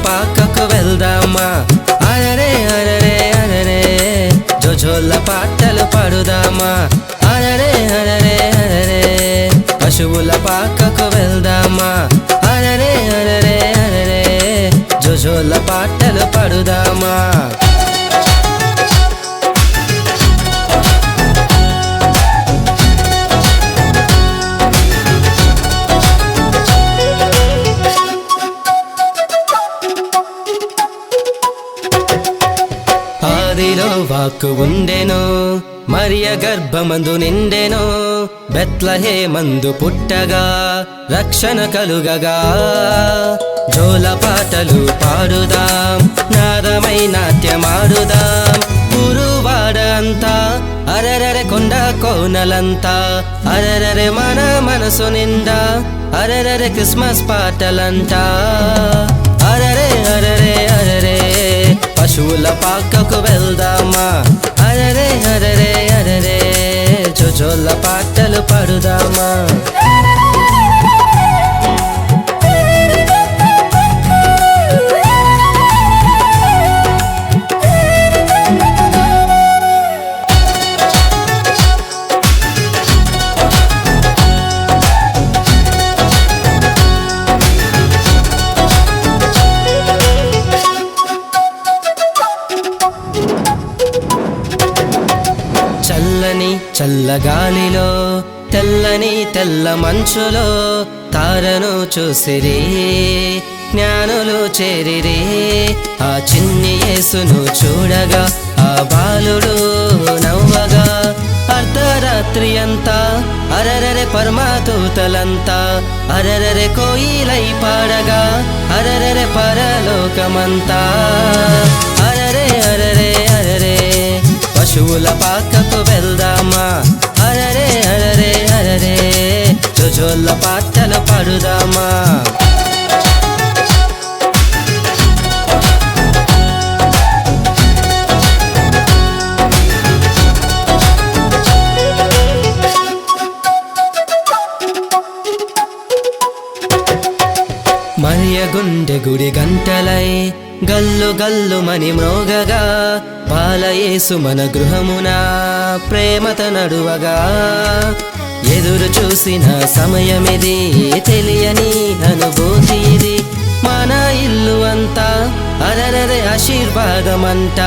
పాకకు వెళ్దామా అరరే అరరే అరరే జోజోల పాటలు పాడుదామా అరరే అరరే అరరే పశువుల పాకకు వెళ్దామా అరరే అరరే అరరే జోజోల పాటలు పాడుదామా ఆదిలో వాక్కు ఉండెను మరియ గర్భమందు నిండెను బెత్లెహేమందు పుట్టగా రక్షణ కలుగగా జోల పాటలు పాడుదాం నాదమై నాట్యమాడుదాం గురువాడ అంతా అరరరె కొండ కోనలంతా అరరరె మన మనసు నిండా అరరరె క్రిస్మస్ పాటలంటా అరరే అరరే అరరే పశువుల పాకకు వెళ్దామా అరరే అరరే అరరే జోజోల పాటలు పాడుదామా చల్లని చల్లగాలిలో తెల్లని తెల్ల మంచులో తారను చూసిరి జ్ఞానులు చేరిరి ఆ చిన్ని యేసును చూడగా ఆ బాలుడు నవ్వగా అర్ధరాత్రి అంతా అరరరె పరమాదూతలంతా అరరరె కోయిలై పాడగా అరరరె పరలోకమంతా అరరే అరరే అరరే పశువుల పాకకు వెళ్దామా అరరే అరరే అరరే జోజోల పాటలు పాడుదామా మరియ గుండె గుడి గంటలై గల్లు గల్లు మని మ్రోగగా బాలయేసు మన గృహమున ప్రేమత నడువగా ఎదురు చూసిన సమయమిది తెలియని అనుభూతి ఇది మన ఇల్లు అంతా అరరరే ఆశీర్వాదమంట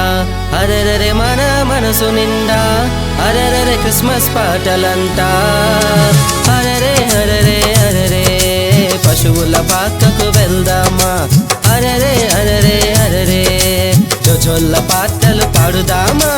అరరరే మన మనసు నిండా అరరరే క్రిస్మస్ పాటలంట అరరే అరరే అరరే పశువుల పాకకు వెళ్దామా అరరే అరరే అరరే జోజోల పాటలు పాడుదామా